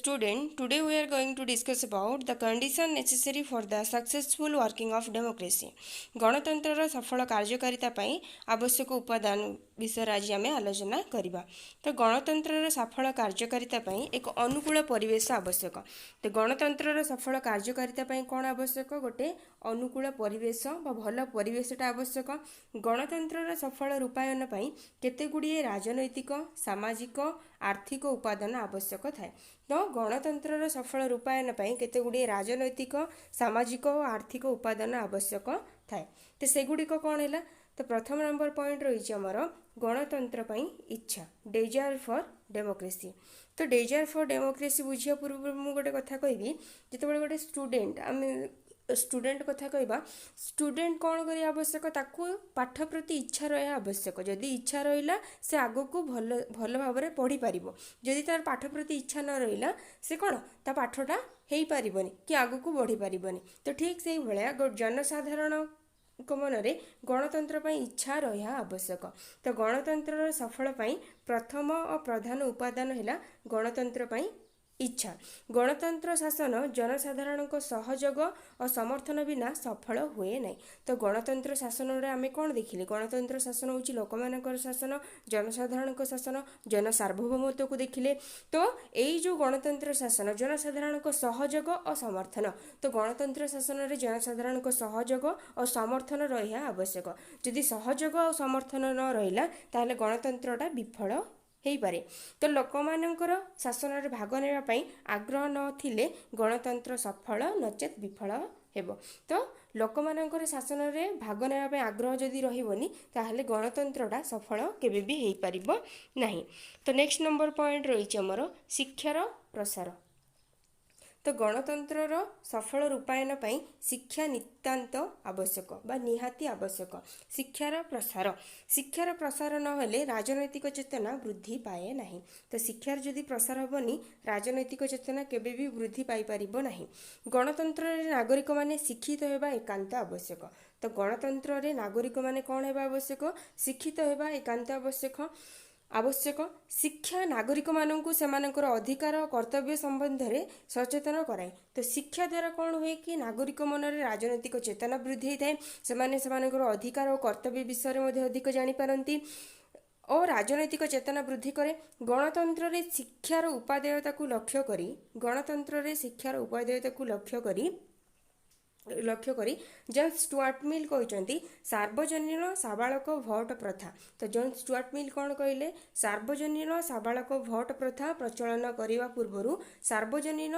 student, today we are going to discuss about the condition necessary for the successful working of democracy. गणतंत्र सफल कार्यकारिता पई आवश्यक उपादान विषय आज आम आलोचना करवा। तो गणतंत्र सफल कार्यकारिता पई एक अनुकूल परिवेश आवश्यक। तो गणतंत्र सफल कार्यकारिता पई कौन आवश्यक? गोटे अनुकूल परिवेश बा भल परिवेशटा आवश्यक। गणतंत्र सफल रूपायन पई केते गुड़िए राजनैतिक सामाजिक आर्थिक उपादान आवश्यक थाए। तो गणतंत्र सफल रूपायन पई केते गुड़िए राजनैतिक सामाजिक और आर्थिक उपादान आवश्यक थाए। तो सेगुड़िक कौन है? तो प्रथम नंबर पॉइंट रही आमर गणतंत्र पई इच्छा, डेजायर फॉर डेमोक्रेसी। तो डेजायर फॉर डेमोक्रेसी बुझिया पूर्व मु गोटे कथा कहबी, जितेबाला गोटे स्टूडेंट आम स्टूडेंट कथा कहबा, स्टूडेंट कौन करी आवश्यक? ताकू पाठ प्रति इच्छा रहा आवश्यक। जदि इच्छा रहा से आग को भल भल भाव में पढ़ी पार। जदि तार पाठ प्रति इच्छा न रहा से कौन ता पाठटा हो पारबनी कि आग को बढ़ी पारबनी। तो ठीक से भाया जनसाधारण मनरे गणतंत्र पई इच्छा रहा आवश्यक। तो गणतंत्र सफल पई प्रथम और प्रधान उपादान है गणतंत्र पई इच्छा। गणतंत्र शासन जनसाधारण सहयोग और समर्थन बिना सफल हुए नहीं। तो गणतंत्र शासन रे आमे कौन देखिले? गणतंत्र शासन होची लोकमानकर शासन, जनसाधारण शासन, जन सार्वभौमत्व को देखिले। तो यही जो गणतंत्र शासन जनसाधारण सहयोग और समर्थन, तो गणतंत्र शासन रे जनसाधारण सहयोग और समर्थन रहा आवश्यक। जदि सहयोग और समर्थन न रहा ताहले गणतंत्रटा विफल हो पारे। तो लोक मानकर शासन रे भाग नेबा पई आग्रह नथिले गणतंत्र सफल नचेत विफल हेबो। तो लोक मानकर शासन रे भाग नेबा पई आग्रह जदि रहिबोनी ताहले गणतंत्रटा सफल केबे भी हेई परिबो नाही। तो नेक्स्ट नंबर पॉइंट रही हमर शिक्षार प्रसार। तो गणतंत्र सफल रूपायन पई शिक्षा नितांत आवश्यक बा निहाती आवश्यक। शिक्षार प्रसार नहेले राजनैतिक चेतना वृद्धि पाए नहीं। तो शिक्षार जदि प्रसार हेबनी राजनैतिक चेतना केबे भी वृद्धि पाई परिबो नहीं। गणतंत्र रे नागरिक माने शिक्षित हेबा एकांत आवश्यक। तो गणतंत्र रे नागरिक माने कौन हेबा आवश्यक? शिक्षित हेबा एकांत आवश्यक। शिक्षा नागरिक मानू से अधिकार और कर्तव्य संबंध में सचेतन कराए। तो शिक्षा द्वारा कौन हुए कि नागरिक मन में राजनैतिक चेतना वृद्धि होता है। से अधिकार और कर्तव्य विषय में अधिक जानीपारती और राजनैतिक चेतना वृद्धि करे। गणतंत्र रे शिक्षार उपादेयता को लक्ष्य करी जॉन स्टुआर्ट मिल कहते सार्वजनीन साबालक भोट प्रथा। तो जॉन स्टुआर्ट मिल कौन कहले? सार्वजनीन साबालक भोट प्रथा प्रचलन करने पूर्व सार्वजनीन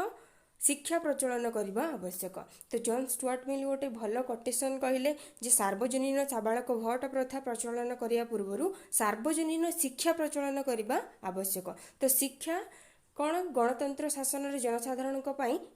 शिक्षा प्रचलन करने आवश्यक। तो जॉन स्टुआर्ट मिल गोटे भल कोटेशन कहले जे सार्वजनीन साबालक भोट प्रथा प्रचलन करने पूर्व सार्वजनीन शिक्षा प्रचलन करने आवश्यक। तो शिक्षा कौन गणतंत्र शासन रे जनसाधारण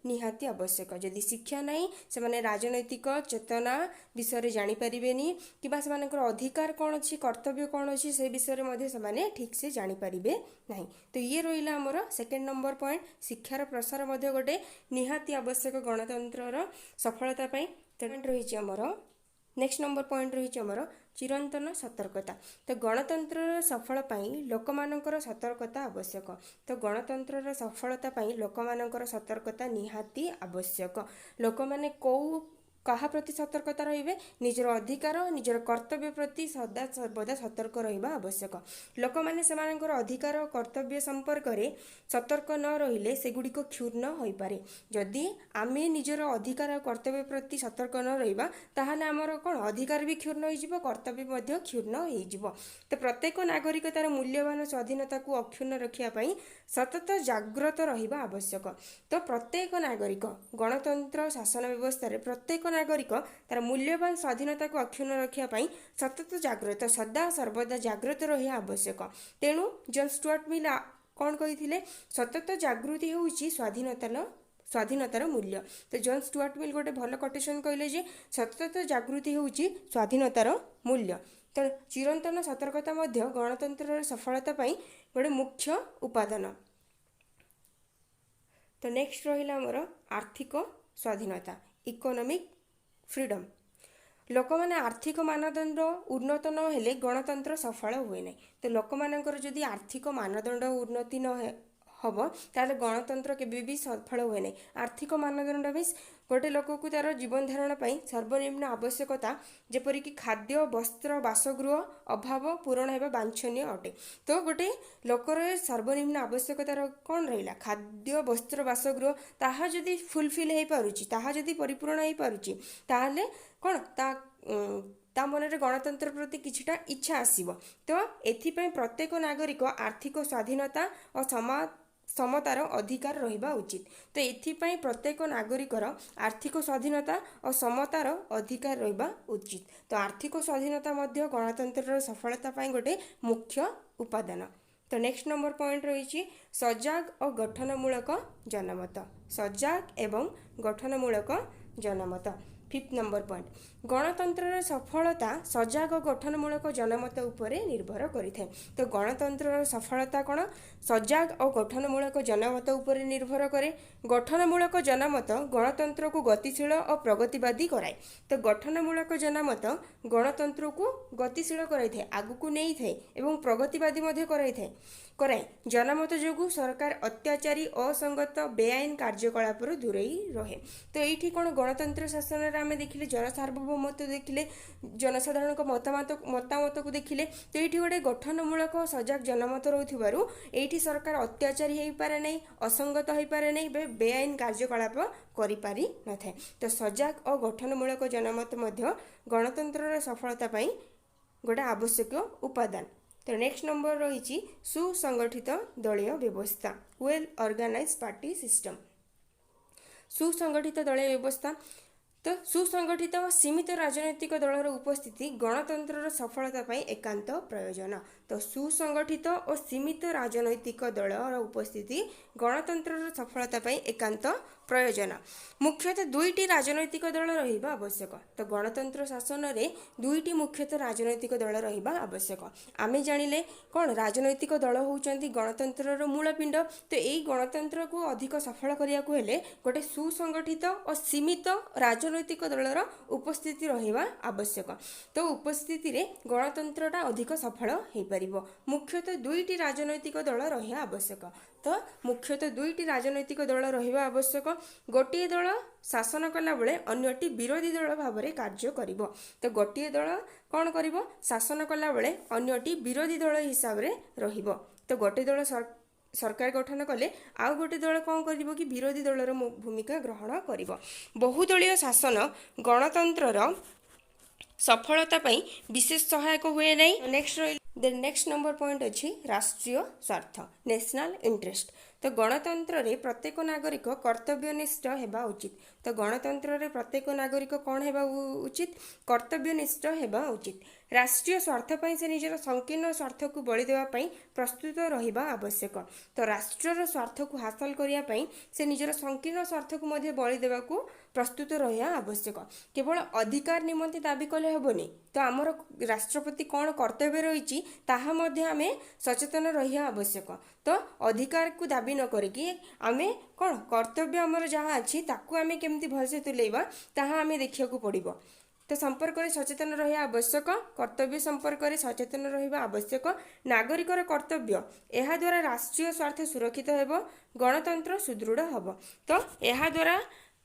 निहाती आवश्यक। जदि शिक्षा नहीं से राजनैतिक चेतना विषय जानी पारिबेनी कि अधिकार कौन अच्छी कर्तव्य कौन अच्छी से विषय में ठीक से जानी पारिबे नहीं। तो ये रहा आमर सेकेंड नंबर पॉइंट, शिक्षार प्रसार गोटे निहाती आवश्यक गणतंत्र सफलता रही आमर। नेक्स्ट नंबर पॉइंट रही आमर चिरंतन सतर्कता। तो गणतंत्र सफल पाई लोक मानकर सतर्कता आवश्यक। तो गणतंत्र सफलता पाई लोक मानकर सतर्कता निहाती आवश्यक। लोक माने को कहा प्रति सतर्कता रहिबे? निजर अधिकार निजर कर्तव्य प्रति सदा सर्वदा सतर्क रहिबा आवश्यक। लोक माने सेमानकर अधिकार और कर्तव्य संपर्क रे सतर्क न रहिले सेगुड़िक क्षुण्ण होई पारे। जदि आमे निजर अधिकार और कर्तव्य प्रति सतर्क न रहिबा ताहाले आमर कोन अधिकार भी क्षुण्ण होई जिवो, कर्तव्य मध्ये क्षुण्ण होई जिवो। तो प्रत्येक नागरिक तार मूल्यवान स्वाधीनता को अक्षुण्ण रखिया पई सतत जागृत रहिबा आवश्यक। तो प्रत्येक नागरिक गणतंत्र शासन व्यवस्था रे प्रत्येक नागरिक तार मूल्यवान स्वाधीनता को अक्षुण्ण रखिया पई सतत जागृत सदा सर्वदा जागृत रहिया आवश्यक। तेणु जॉन स्टुआर्ट मिल कौन कही? सतत जागृति होउची स्वाधीनतार मूल्य। तो जॉन स्टुआर्ट मिल गोटे भल कोटेशन कहले जे सतत जागृति होउची स्वाधीनतार मूल्य। तो चिरंतन सतर्कता मध्य गणतंत्र सफलता पई गोटे मुख्य उपादान। तो नेक्स्ट रहिला हमर आर्थिक स्वाधीनता, इकोनॉमिक फ्रीडम। लोक मैंने आर्थिक मानदंड उन्नत न हेले गणतंत्र सफल हुए नहीं। तो लोक मानकर जदि आर्थिक मानदंड उन्नति न हम ताले गणतंत्र केबे भी सफल हुए नहीं। आर्थिक मानदंड मीन्स गोटे लोक को तार जीवन धारण सर्वनिम्न आवश्यकता जेपरिक खाद्य वस्त्र बासगृह अभाव पूरण होगा वांछनीय अटे। तो गोटे लोकर सर्वनिम्न आवश्यकतार कौन रहा खाद्य वस्त्र बासगृह ताहा जदि फुलफिल हो पारुची ताहा जदि परिपूर्ण हो पारुची ताहले कौन ता मन में गणतंत्र प्रति किछिटा इच्छा आसीबो। तो एथिपाई प्रत्येक नागरिक आर्थिक स्वाधीनता और समतार अधिकार रहिबा उचित। तो एथिपाई प्रत्येक नागरिकर आर्थिक स्वाधीनता और समतार अधिकार रहिबा उचित। तो आर्थिक स्वाधीनता मध्य गणतंत्र सफलता पाई गोटे मुख्य उपादान। तो नेक्स्ट नंबर पॉइंट रही सजाग और गठनमूलक जनमत। सजाग एवं गठनमूलक जनमत। 5th नंबर पॉइंट गणतंत्र सफलता सजाग और गठनमूलक जनमत उपरे निर्भर करिଥାଏ। तो गणतंत्र सफलता कौन सजाग और गठनमूलक जनमत उपरे निर्भर करे। गठनमूलक जनमत गणतंत्र को गतिशील और प्रगतिवादी कराए। तो गठनमूलक जनमत गणतंत्र को गतिशील कराए आगु को नहीं थे एवं प्रगतिवादी मध्य कराए। जनमत जो सरकार अत्याचारी असंगत बेआईन कार्यकलाप दूरेई रहे। तो ये कौन गणतंत्र शासन आम देखिले जनसार्वभौमत्व देखिले जनसाधारण मतामत को देखिले। तो ये गोटे गठनमूलक सजाग जनमत रोथुबारु एठी सरकार अत्याचारी हो पारे नहीं असंगत हो पारे नहीं बेआईन कार्यकलाप करि पारि न थाए। तो सजाग और गठनमूलक जनमत मध्य गणतंत्र सफलता पाई गोटे आवश्यक उपादान। तो नेक्स्ट नंबर रही सुसंगठित दलीय व्यवस्था वेल ऑर्गेनाइज्ड पार्टी सिस्टम। सुसंगठित दलीय व्यवस्था तो सुसंगठित और सीमित राजनैतिक दलर उपस्थिति गणतंत्र सफलता पाई एकांत प्रयोजन। तो सुसंगठित और सीमित राजनैतिक दलर उपस्थिति गणतंत्र सफलता पाई एकांत प्रयोजन। मुख्यतः दुईटी राजनैतिक दल रहिबा आवश्यक। तो गणतंत्र शासन रे दुईटी मुख्यतः राजनैतिक दल रहिबा आवश्यक। आमे जानिले कौन राजनैतिक दल होउचंती गणतंत्र मूलपिंड। तो यही गणतंत्र को अधिक सफल करिया को हेले गोटे सुसंगठित और सीमित राजनैतिक दलर उपस्थिति रहिबा आवश्यक। तो उपस्थिति रे गणतंत्रटा अधिक सफल हो पारिबो। मुख्यतः दुईटी राजनैतिक दल रहिबा आवश्यक। तो मुख्यतः दुईटी राजनैतिक दल रहिबा आवश्यक। गोटे दल शासन कला बेले अन्यटी विरोधी दल भाव में कार्य करिबो। तो गोटे दल कौन करिबो शासन कला बेले अन्यटी विरोधी दल हिसाब रे रहिबो। तो गोटे दल सरकार गठन कले आउ गोटे दल कौन करिबो कि विरोधी दलर भूमिका ग्रहण करिबो। बहुदलीय शासन गणतंत्र सफलता पाई विशेष सहायक हुए नहीं। नेक्स्ट नंबर पॉइंट अच्छी राष्ट्रीय स्वार्थ नेशनल इंटरेस्ट। तो गणतंत्र रे प्रत्येक नागरिक कर्तव्यनिष्ठ हेबा उचित। तो गणतंत्र रे प्रत्येक नागरिक कौन हेबा उचित कर्तव्यनिष्ठ हेबा उचित। राष्ट्रीय स्वार्थ पाई से निजर संकीर्ण स्वार्थ को बलि देवा पाई प्रस्तुत रहिबा आवश्यक। तो राष्ट्रर स्वार्थ को हासिल करिया पाई से निजर संकीर्ण स्वार्थ को मध्य बलि देवा को प्रस्तुत रहिया आवश्यक। केवल अधिकार निमंते दाबी कले हेबनी। तो आमर राष्ट्रपति कौन कर्तव्य रही ताहा मध्य आमे सचेतन रहिया आवश्यक। तो अधिकार को दाबी न करिकी आमे कौन कर्तव्य आमर जहाँ अच्छी ताकू आमे केमती भलसे तुलेबा ताहा आमे देखिया को पड़िबो। तो संपर्क में सचेतन रहा आवश्यक। कर्तव्य संपर्क में सचेतन रहा आवश्यक। नागरिकर कर्तव्य यह द्वारा राष्ट्रीय स्वार्थ सुरक्षित हेबो गणतंत्र सुदृढ़ हेबो। तो यह द्वारा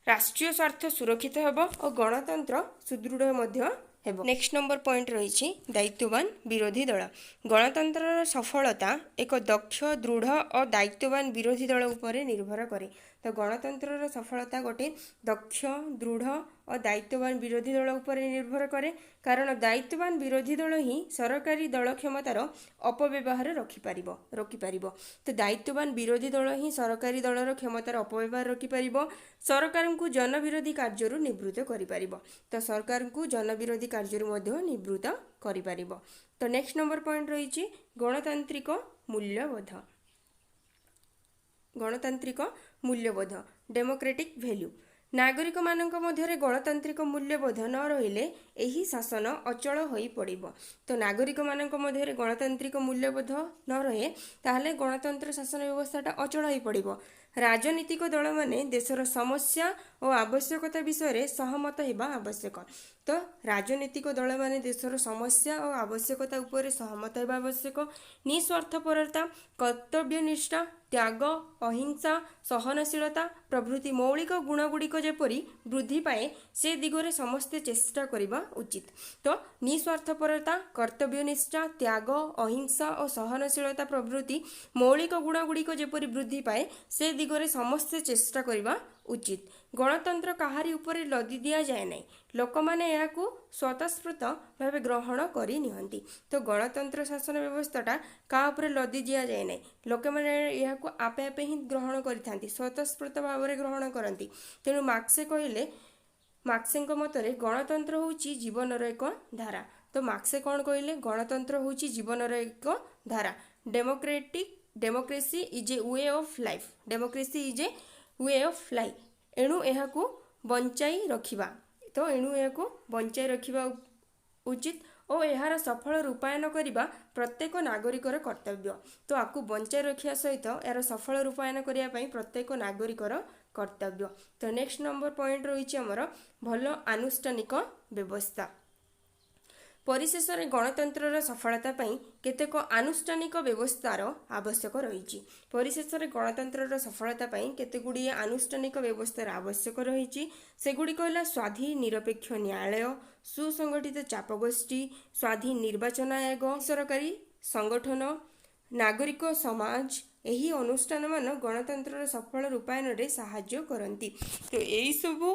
राष्ट्रीय स्वार्थ सुरक्षित हेबो और गणतंत्र सुदृढ़ मध्य हेबो। नेक्स्ट नंबर पॉइंट रही दायित्ववान विरोधी दल। गणतंत्र सफलता एक दक्ष दृढ़ और दायित्ववान विरोधी दल उपरे निर्भर करे। तो गणतंत्र सफलता गोटे दक्ष दृढ़ और दायित्ववान विरोधी दल उपरे निर्भर करे। कारण दायित्ववान विरोधी दल ही सरकारी दल क्षमतार अपव्यवहार रोकिपारिबो। तो दायित्ववान विरोधी दल ही सरकारी दलर क्षमतार अपव्यवहार रोकिपारिबो। सरकार को जनविरोधी कार्य निवृत्त करिपारिबो। तो सरकार को जनविरोधी कार्य निवृत्त करिपारिबो। तो नेक्स्ट नंबर पॉइंट रही गणतांत्रिक मूल्यबोध। गणतांत्रिक मूल्यबोध डेमोक्रेटिक वैल्यू। नागरिक मानक मध्य गणतांत्रिक मूल्यबोध न रहिले एही शासन अचल होई पड़िबो। तो नागरिक मानक मध्य गणतांत्रिक मूल्यबोध न रहे ताहले गणतंत्र शासन व्यवस्थाटा अचल होई पड़िबो। राजनीतिक दल माने देशर समस्या और आवश्यकता विषय सहमत होगा आवश्यक। तो राजनीतिक दल माने देशर समस्या और आवश्यकता उपर सहमत होगा आवश्यक। निस्वार्थपरता, कर्तव्यनिष्ठा, त्याग, अहिंसा, सहनशीलता प्रभृति मौलिक गुणगुड़िक जेपरी वृद्धि पाए से दिगरे समस्ते चेष्टा करबा उचित। तो निस्वार्थपरता, कर्तव्यनिष्ठा, त्याग, अहिंसा और सहनशीलता प्रभृति मौलिक गुणगुड़िक जेपरी वृद्धि पाए से दिगरे समस्ते चेष्टा करबा उचित। गणतंत्र काहारी उपरे लदी दिया जाए नहीं, लोक माने याकू स्वतःस्फूर्त भाव ग्रहण करी निहंती। तो गणतंत्र शासन व्यवस्थाटा का उपरे लदी दिया जाए नहीं, लोके माने याकू आपे आपे ही ग्रहण करिथांती, स्वतःस्फूर्त भाव ग्रहण करती। तेणु मार्क्से कहले, मार्क्सेଙ୍କ मतरे गणतंत्र होची जीवनर एक धारा। तो मार्क्से कौन कहले, गणतंत्र होची जीवनर एक धारा। Democracy is a way of life, democracy is a way of life. एणु एहाकू बंचाई रखिबा, तो एणु एहाकू बंचाई रखिबा उचित और यार सफल रूपायन करने प्रत्येक नागरिकर कर्तव्य। तो आपको बंचाई रखा सहित यार सफल रूपायन करने प्रत्येक नागरिकर कर्तव्य। तो नेक्स्ट नंबर पॉइंट रही आमर भल आनुष्ठानिक व्यवस्था। परिशेष में गणतंत्र सफलता केतेक आनुष्ठानिक व्यवस्थार आवश्यक रही। परिशेष में गणतंत्र सफलता केतेगुड़िए आनुष्ठानिक व्यवस्थार आवश्यक रही। सेगुड़िक है स्वाधीन निरपेक्ष न्यायालय, सुसंगठित चापगोष्ठी, स्वाधीन निर्वाचन आयोग, सरकारी संगठन, नागरिक समाज। यही अनुष्ठान मान गणतंत्र सफल रूपायन में साहाय्य करती। तो यही सबू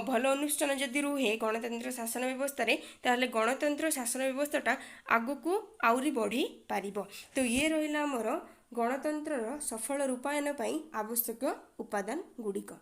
भल अनुष्ठान जदि रुहे गणतंत्र शासन व्यवस्था ताहले गणतंत्र शासन व्यवस्थाटा आगकू आउरी बढ़ी पारिबो। तो ये रहिला हमर गणतंत्र सफल रूपायन आवश्यक उपादान गुड़िक।